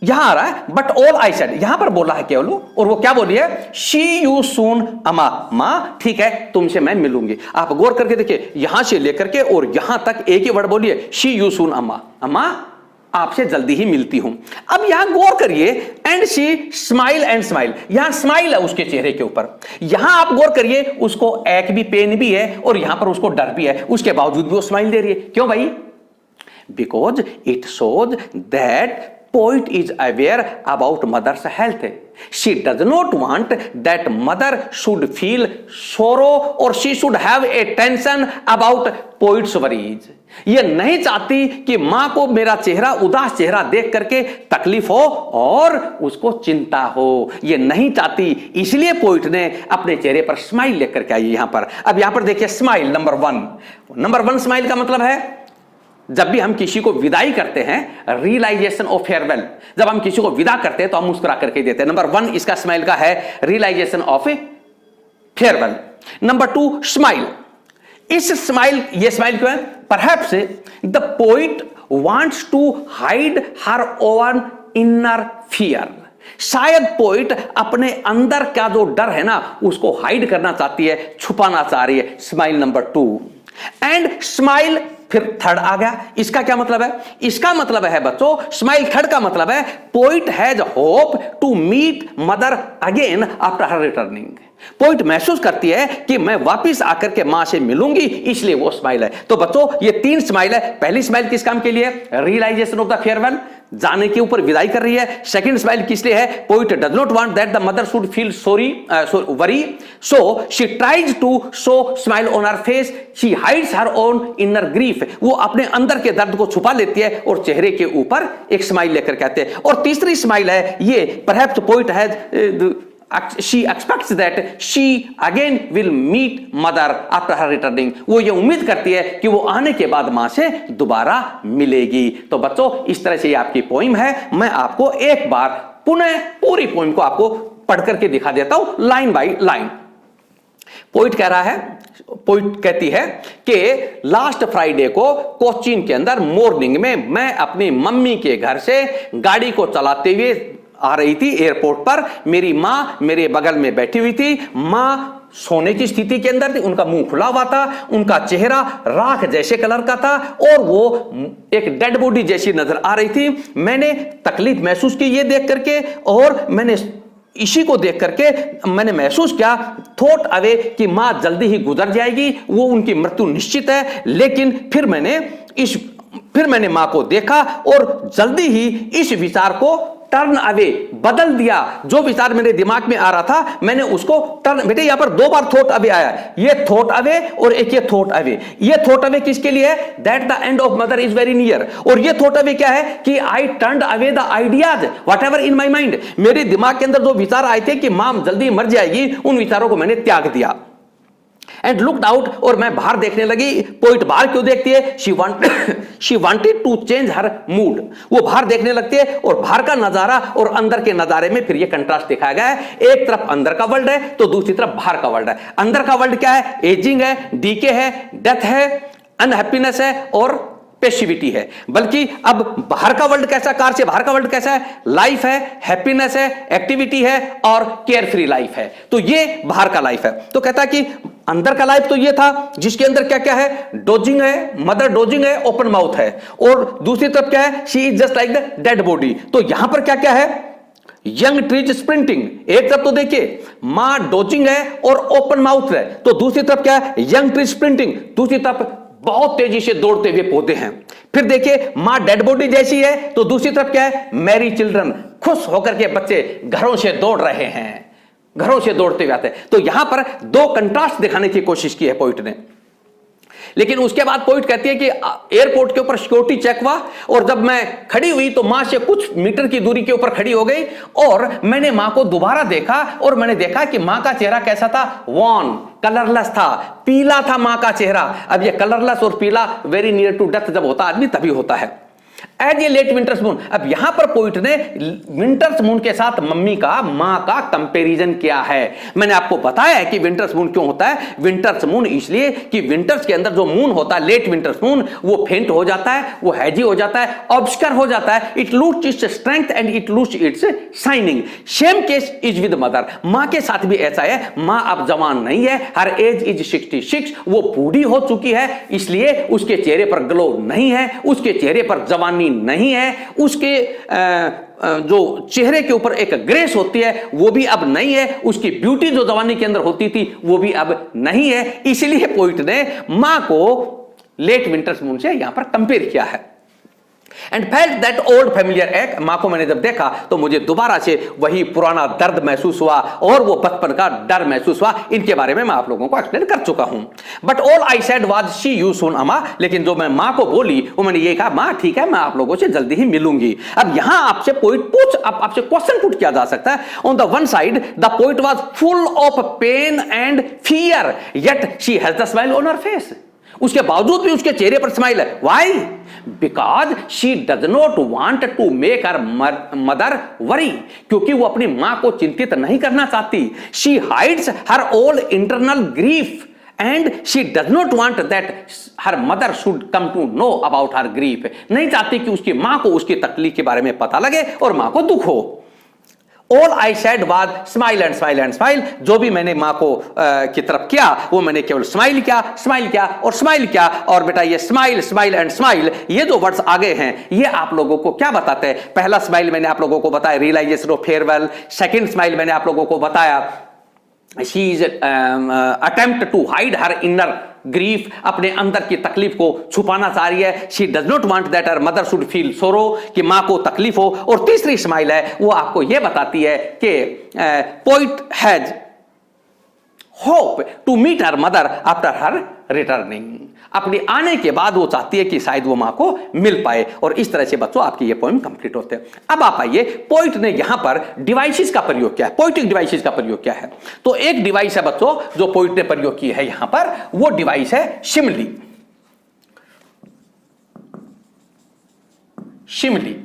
यहां आ रहा है बट ऑल आई सेड, यहां पर बोला है केवल, और वो क्या बोली है, शी यू सून अमा, मां ठीक है तुमसे मैं मिलूंगी। आप गौर करके देखिए यहां से लेकर के और यहां तक एक ही वर्ड बोलिए, शी यू सून अमा, अमा आपसे जल्दी ही मिलती हूं। अब यहां गौर करिए and she smile and smile, यहां स्माइल है उसके चेहरे के ऊपर, यहां आप गौर करिए उसको एक भी पेन भी है और यहां पर उसको डर भी है, उसके बावजूद भी वो स्माइल दे रही है। क्यों भाई? Because it shows that poet is aware about mother's health. She does not want that mother should feel sorrow or she should have a tension about poet's worries. ये नहीं चाहती कि मां को मेरा चेहरा, उदास चेहरा देख करके तकलीफ हो और उसको चिंता हो, ये नहीं चाहती, इसलिए पोइट ने अपने चेहरे पर स्माइल लेकर के आई यहां पर। अब यहां पर देखिए स्माइल नंबर वन स्माइल का मतलब है जब भी हम किसी को विदाई करते हैं, रियलाइजेशन ऑफ फेयरवेल, जब हम किसी को विदा करते हैं तो हम मुस्कुरा करके देते हैं। नंबर 1 इसका स्माइल का है realisation of farewell. Number 2 smile, इस स्माइल, ये स्माइल क्यों है? Perhaps the poet wants to hide her own inner fear, शायद पोइट अपने अंदर का जो डर है ना उसको हाइड करना चाहती है, छुपाना चाह रही है। स्माइल नंबर 2 एंड स्माइल, फिर थर्ड आ गया। इसका क्या मतलब है? इसका मतलब है बच्चों, स्माइल थर्ड का मतलब है poet has hope to meet mother again after her returning. Poet महसूस करती है कि मैं वापस आकर के मां से मिलूंगी, इसलिए वो स्माइल है। तो बच्चों ये 3 स्माइल है। पहली स्माइल किस काम के लिए? रियलाइजेशन ऑफ द फेयरवेल, जाने के ऊपर विदाई कर रही है। सेकंड स्माइल किस लिए है? Poet does not want that the mother should feel worry, so she tries to show smile on her face, she hides her own inner grief, वो अपने अंदर के दर्द को छुपा लेती है और चेहरे के ऊपर एक स्माइल लेकर के आते हैं। और तीसरी स्माइल है ये, perhaps poet has she expects that she again will meet mother after her returning, वो ये उम्मीद करती है कि वो आने के बाद मां से दोबारा मिलेगी। तो बच्चों इस तरह से ये आपकी पोइम है। मैं आपको एक बार पुनः पूरी पोइम को आपको पढ़ करके दिखा देता हूं लाइन बाय लाइन। पोइट कह रहा है, पोइट कहती है कि लास्ट फ्राइडे को कोचीन के अंदर मॉर्निंग में मैं अपनी मम्मी के घर से गाड़ी को चलाते हुए आ रही थी एयरपोर्ट पर। मेरी मां मेरे बगल में बैठी हुई थी। मां सोने की स्थिति के अंदर थी, उनका मुंह खुला हुआ था, उनका चेहरा राख जैसे कलर का था और वो एक डेड बॉडी जैसी नजर आ रही थी। मैंने तकलीफ महसूस की ये देख करके, और मैंने इसी को देख करके मैंने महसूस किया, थॉट अवे कि मां जल्दी ही गुजर जाएगी, वो उनकी मृत्यु निश्चित है। लेकिन फिर मैंने मां को देखा और जल्दी ही इस विचार को टर्न अवे बदल दिया। जो विचार मेरे दिमाग में आ रहा था मैंने उसको टर्न, बेटे यहां पर 2 बार थॉट अवे आया, ये थॉट अवे और एक ये थॉट अवे। ये थॉट अवे किसके लिए है? That the end of mother is very near. और ये थॉट अवे क्या है कि I turned away the ideas whatever in my mind. मेरे दिमाग के अंदर जो विचार आए थे कि मां जल्दी मर जाएगी, उन विचारों को मैंने त्याग दिया। एंड लुक्ड आउट, और मैं बाहर देखने लगी। पोइट बाहर क्यों देखती है? She wanted to change her mood, वो बाहर देखने लगती है और बाहर का नजारा और अंदर के नजारे में फिर ये कंट्रास्ट दिखाया गया है। एक तरफ अंदर का वर्ल्ड है तो दूसरी तरफ बाहर का वर्ल्ड है। अंदर का वर्ल्ड क्या है? एजिंग है, डीके है, डेथ है, अनहैप्पीनेस है और पैसिविटी है। बल्कि अब बाहर का वर्ल्ड कैसा, कार से बाहर का वर्ल्ड कैसा है? लाइफ है, हैप्पीनेस है, एक्टिविटी है और केयर फ्री लाइफ है। तो ये बाहर का लाइफ है। तो कहता है कि अंदर का लाइफ तो ये था जिसके अंदर क्या क्या है? डोजिंग है, मदर डोजिंग है, ओपन माउथ है, और दूसरी तरफ क्या है? She is just like the dead body. तो यहां पर क्या क्या है? Young trees sprinting. एक तरफ तो देखिए मां डोजिंग है और ओपन माउथ है, तो दूसरी तरफ क्या है? Young trees sprinting. दूसरी तरफ बहुत तेजी से दौड़ते हुए पौधे हैं। फिर देखिए मां डेड बॉडी जैसी है तो दूसरी तरफ क्या है? मैरी चिल्ड्रन, खुश होकर के बच्चे घरों से दौड़ रहे हैं, घरों से दौड़ते हुए आते हैं। तो यहां पर 2 कंट्रास्ट दिखाने की कोशिश की है पोइट ने। लेकिन उसके बाद पोइट कहती है कि एयरपोर्ट के ऊपर सिक्योरिटी चेक हुआ और जब मैं खड़ी हुई तो मां से कुछ मीटर की दूरी के ऊपर खड़ी हो गई और मैंने मां को दोबारा देखा और मैंने देखा कि मां का चेहरा कैसा था, वॉन, कलरलेस था, पीला था मां का चेहरा। अब ये कलरलेस और पीला वेरी नियर टू डेथ जब होता आदमी तभी होता है। As a late winter's moon, अब यहां पर पोइट ने विंटर्स मून के साथ मम्मी का, मां का कंपैरिजन किया है। मैंने आपको बताया है कि विंटर्स मून क्यों होता है। विंटर्स मून इसलिए कि विंटर्स के अंदर जो मून होता है, लेट विंटर्स मून, वो फेंट हो जाता है, वो हैजी हो जाता है, ऑब्स्कर हो जाता है, it lose its strength and it lose its shining. Same case is with mother, मां के साथ भी ऐसा है। मां अब जवान नहीं है, हर एज इज 66, वो बूढ़ी हो चुकी है, इसलिए उसके चेहरे पर ग्लो नहीं है, उसके चेहरे पर जवानी नहीं है, उसके जो चेहरे के ऊपर एक ग्रेस होती है वो भी अब नहीं है, उसकी ब्यूटी जो जवानी के अंदर होती थी वो भी अब नहीं है। इसलिए पोइट ने मां को लेट विंटर्स मून से यहां पर कंपेयर किया है। And felt that old familiar एक, मां को मैंने जब देखा तो मुझे दोबारा से वही पुराना दर्द महसूस हुआ और वो बचपन का डर महसूस हुआ। इनके बारे में मैं आप लोगों को एक्सप्लेन कर चुका हूं। But all I said was she you soon अमा, लेकिन जो मैं मां को बोली वो मैंने ये कहा, मां ठीक है मैं आप लोगों से जल्दी ही मिलूंगी। अब यहां आपसे पोइट आपसे क्वेश्चन पुट किया जा सकता है। On the one side the poet was full of pain and fear, yet she has the smile on her face. उसके बावजूद भी उसके चेहरे पर स्माइल है। Why? Because she does not want to make her mother worry, क्योंकि वो अपनी मां को चिंतित नहीं करना चाहती। She hides her all internal grief and she does not want that her mother should come to know about her grief. नहीं चाहती कि उसकी मां को उसकी तकलीफ के बारे में पता लगे और मां को दुख हो। All I said was smile and smile and smile। जो भी मैंने मां को की तरफ किया वो मैंने केवल स्माइल किया और स्माइल किया। और बेटा ये स्माइल, स्माइल एंड स्माइल, ये जो वर्ड्स आगे हैं ये आप लोगों को क्या बताते हैं? पहला स्माइल मैंने आप लोगों को बताया realisation of farewell. Second smile मैंने आप लोगों को बताया she is attempt to hide her inner grief, अपने अंदर की तकलीफ को छुपाना चाह रही है। she does not want that her mother should feel sorrow, कि मां को तकलीफ हो। और तीसरी स्माइल है वो आपको ये बताती है कि poet has hope to meet her mother after her returning, अपने आने के बाद वो चाहती है कि शायद वो मां को मिल पाए। और इस तरह से बच्चों आपकी ये पोएम कंप्लीट होते हैं। अब आप आइए, पोइट ने यहां पर डिवाइसेस का प्रयोग किया है, पोइटिक डिवाइसेस का प्रयोग किया है। तो एक डिवाइस है बच्चों जो पोइट ने प्रयोग की है यहां पर, वो डिवाइस है शिमली। शिमली,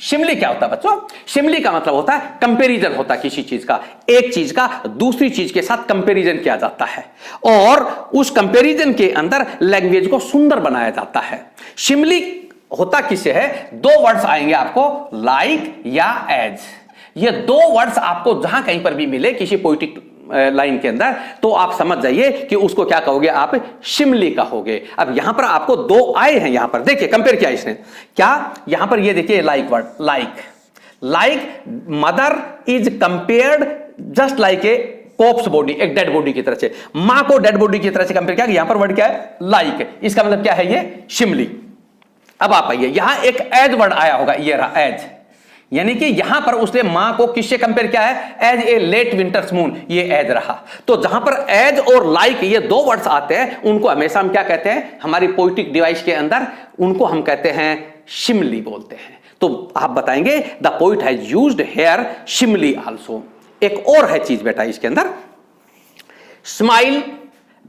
शिमली क्या होता है बच्चों? शिमली का मतलब होता है कंपैरिजन होता है किसी चीज का, एक चीज का दूसरी चीज के साथ कंपैरिजन किया जाता है और उस कंपैरिजन के अंदर लैंग्वेज को सुंदर बनाया जाता है। शिमली होता किससे है? दो वर्ड्स आएंगे आपको, लाइक या एज। ये दो वर्ड्स आपको जहां कहीं पर भी मिले किसी पोइटिक लाइन के अंदर तो आप समझ जाइए कि उसको क्या कहोगे? आप शिमली कहोगे। अब यहां पर आपको दो आए हैं, यहां पर देखिए कंपेयर किया इसने क्या, यहां पर ये देखिए like word, like mother is compared just like a corpse body, एक डेड बॉडी की तरह से, मां को डेड बॉडी की तरह से कंपेयर किया। यहां पर वर्ड क्या है? लाइक। इसका मतलब क्या है? ये शिमली। अब आप आइए, यहां एक एज वर्ड आया होगा, ये रहा एज, यानी कि यहां पर उसने मां को किससे कंपेयर किया है? As a late winter's moon, ये एज रहा। तो जहां पर एज और लाइक ये दो वर्ड्स आते हैं उनको हमेशा हम क्या कहते हैं हमारी पोइटिक डिवाइस के अंदर? उनको हम कहते हैं शिमली बोलते हैं। तो आप बताएंगे the poet has used here simile also. एक और है चीज बेटा इसके अंदर, smile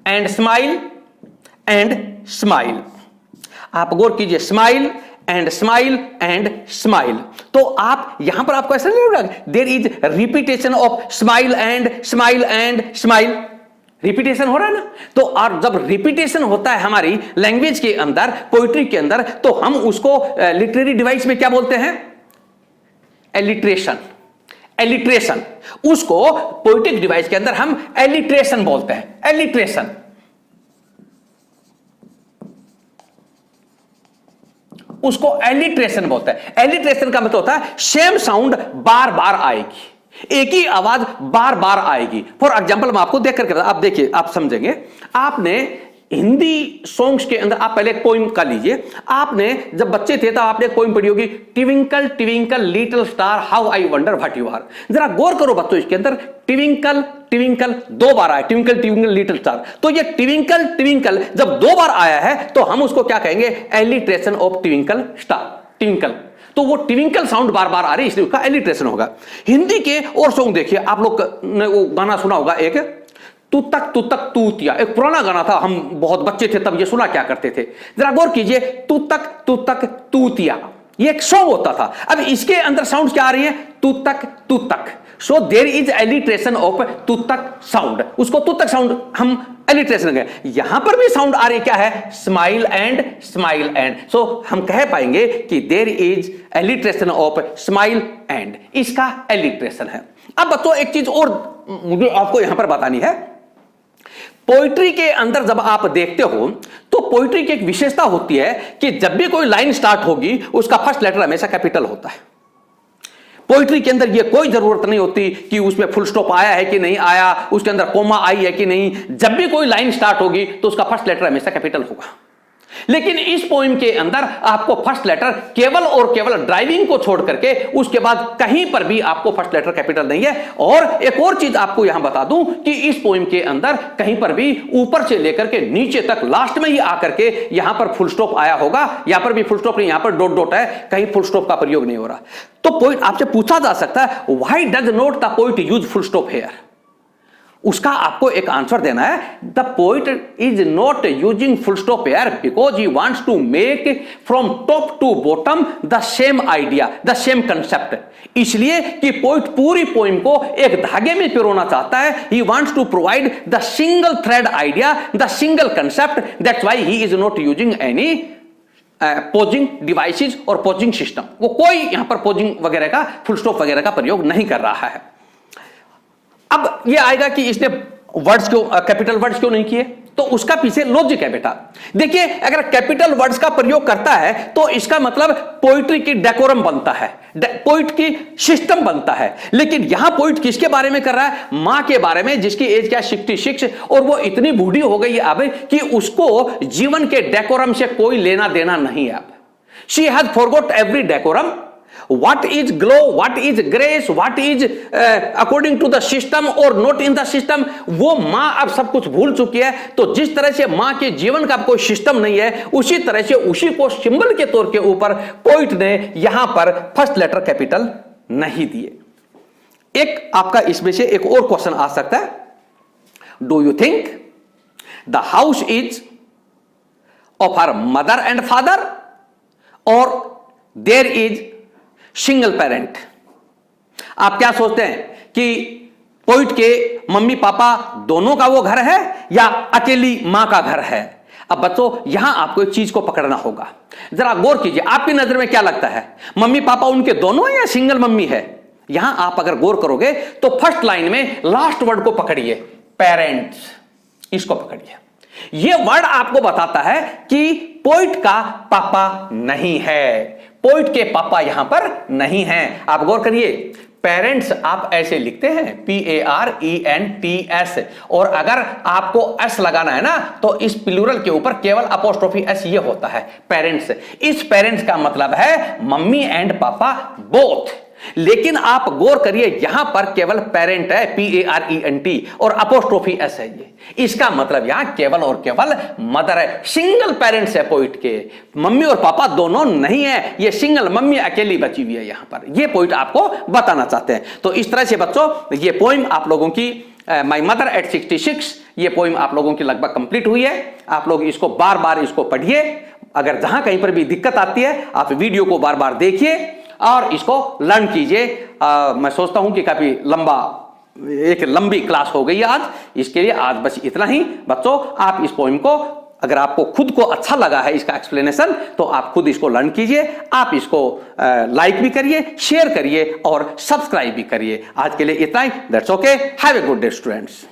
and smile and smile. आप गौर कीजिए, smile and smile and smile. तो आप यहां पर आपको ऐसा नहीं लग रहा there is repetition of smile and smile and smile, repetition हो रहा है ना? तो और जब रिपीटेशन होता है हमारी लैंग्वेज के अंदर, पोइट्री के अंदर, तो हम उसको लिटरेरी डिवाइस में क्या बोलते हैं? एलिट्रेशन। एलिट्रेशन, उसको पोइटिक डिवाइस के अंदर हम एलिट्रेशन बोलते हैं, एलिट्रेशन। उसको एलिट्रेशन बोलते हैं। एलिट्रेशन का मतलब होता है सेम साउंड बार बार आएगी, एक ही आवाज बार बार आएगी। फॉर एग्जाम्पल मैं आपको देख करके, आप देखिए, आप समझेंगे। आपने हिंदी सॉन्ग्स के अंदर आप पहले एक पोइम कर लीजिए। आपने जब बच्चे थे तब आपने एक पोइम पढ़ी होगी, twinkle twinkle little star how I wonder what you are. जरा गौर करो बच्चों, इसके अंदर ट्विंकल ट्विंकल 2 बार आया, ट्विंकल ट्विंकल लिटिल स्टार। तो ये ट्विंकल ट्विंकल जब 2 बार आया है तो हम उसको क्या कहेंगे, alliteration of twinkle star, twinkle. तो वो ट्विंकल साउंड बार बार आ रही है इसलिए उसका एलिट्रेशन होगा। हिंदी के और सॉन्ग देखिए, आप लोग ने वो गाना सुना होगा एक, तू तक तूतिया, एक पुराना गाना था, हम बहुत बच्चे थे तब ये सुना क्या करते थे। जरा गौर कीजिए, तू तक तूतिया, ये एक सॉन्ग होता था। अब इसके अंदर साउंड क्या आ रही है, तू तक। So there is alliteration of तू तक साउंड, उसको तू तक साउंड हम एलिट्रेशन गए। यहां पर भी साउंड आ रही क्या है, स्माइल एंड। सो हम कह पाएंगे कि there is alliteration of smile and, इसका एलिट्रेशन है। अब बच्चों एक चीज और मुझे आपको यहां पर बतानी है, पोइट्री के अंदर जब आप देखते हो तो पोइट्री की एक विशेषता होती है कि जब भी कोई लाइन स्टार्ट होगी उसका फर्स्ट लेटर हमेशा कैपिटल होता है। पोइट्री के अंदर यह कोई जरूरत नहीं होती कि उसमें फुल स्टॉप आया है कि नहीं आया, उसके अंदर कोमा आई है कि नहीं। जब भी कोई लाइन स्टार्ट होगी तो उसका फर्स्ट लेटर हमेशा कैपिटल होगा। लेकिन इस पोइम के अंदर आपको फर्स्ट लेटर केवल और केवल ड्राइविंग को छोड़ करके उसके बाद कहीं पर भी आपको फर्स्ट लेटर कैपिटल नहीं है। और एक और चीज आपको यहां बता दूं कि इस पोइम के अंदर कहीं पर भी ऊपर से लेकर के नीचे तक लास्ट में ही आकर के यहां पर फुल स्टॉप आया होगा, यहां पर भी फुल स्टॉप नहीं, यहां पर डॉट डॉट है, कहीं फुल स्टॉप का प्रयोग नहीं हो रहा। तो पोइट आपसे पूछा जा सकता है, why does not the poet use full stop here? उसका आपको एक आंसर देना है, the poet is not using full stop here because he wants to make from top to bottom the same idea, the same concept. इसलिए कि पोइट पूरी पोइम को एक धागे में पिरोना चाहता है। He wants to provide the single thread idea, the single concept, that's why he is not using any pausing devices और पोजिंग सिस्टम। वो कोई यहां पर पोजिंग वगैरह का, फुल स्टॉप वगैरह का प्रयोग नहीं कर रहा है। अब ये आएगा कि इसने वर्ड्स क्यों, कैपिटल वर्ड्स क्यों नहीं किए, तो उसका पीछे लॉजिक है बेटा। देखिए, अगर कैपिटल वर्ड्स का प्रयोग करता है तो इसका मतलब पोइट्री की डेकोरम बनता है, पोइट की सिस्टम बनता है। लेकिन यहां पोइट किसके बारे में कर रहा है, मां के बारे में, जिसकी एज क्या 66, और वो इतनी बूढ़ी हो गई है अब कि उसको जीवन के डेकोरम से कोई लेना देना नहीं है। अब she has forgot every decorum, what is glow, what is grace, what is according to the system or not in the system, वो मां अब सब कुछ भूल चुकी है। तो जिस तरह से मां के जीवन का कोई सिस्टम नहीं है, उसी तरह से उसी को सिंबल के तौर के ऊपर पोइट ने यहां पर फर्स्ट लेटर कैपिटल नहीं दिए। एक आपका इसमें से एक और क्वेश्चन आ सकता है, do you think the house is of her mother and father और देयर इज सिंगल पेरेंट? आप क्या सोचते हैं कि पोइट के मम्मी पापा दोनों का वो घर है या अकेली मां का घर है? अब बच्चों यहां आपको एक चीज को पकड़ना होगा, जरा गौर कीजिए, आपकी नजर में क्या लगता है, मम्मी पापा उनके दोनों है या सिंगल मम्मी है? यहां आप अगर गौर करोगे तो फर्स्ट लाइन में लास्ट वर्ड को पकड़िए, पेरेंट्स, इसको पकड़िए। यह वर्ड आपको बताता है कि पोइट का पापा नहीं है, पोइट के पापा यहां पर नहीं हैं। आप गौर करिए, पेरेंट्स आप ऐसे लिखते हैं PARENTS, और अगर आपको S लगाना है ना तो इस प्लूरल के ऊपर केवल अपोस्ट्रोफी S ये होता है, पेरेंट्स। इस पेरेंट्स का मतलब है मम्मी एंड पापा बोथ। लेकिन आप गौर करिए, यहां पर केवल पेरेंट है PARENT और अपोस्ट्रोफी S है, ये इसका मतलब यहां केवल और केवल मदर है, सिंगल पेरेंट्स है पोइट के, मम्मी और पापा दोनों नहीं है, ये सिंगल मम्मी अकेली बची हुई है यहां पर, ये पोइट आपको बताना चाहते हैं। तो इस तरह से बच्चों ये पोइम आप लोगों की माई मदर एट 66, ये पोइम आप लोगों की लगभग कंप्लीट हुई है। आप लोग इसको बार बार इसको पढ़िए, अगर जहां कहीं पर भी दिक्कत आती है आप वीडियो को बार बार देखिए और इसको लर्न कीजिए। मैं सोचता हूं कि काफी एक लंबी क्लास हो गई आज, इसके लिए आज बस इतना ही। बच्चों आप इस पोइम को, अगर आपको खुद को अच्छा लगा है इसका एक्सप्लेनेशन, तो आप खुद इसको लर्न कीजिए, आप इसको लाइक भी करिए, शेयर करिए और सब्सक्राइब भी करिए। आज के लिए इतना ही, that's okay, have a good day students.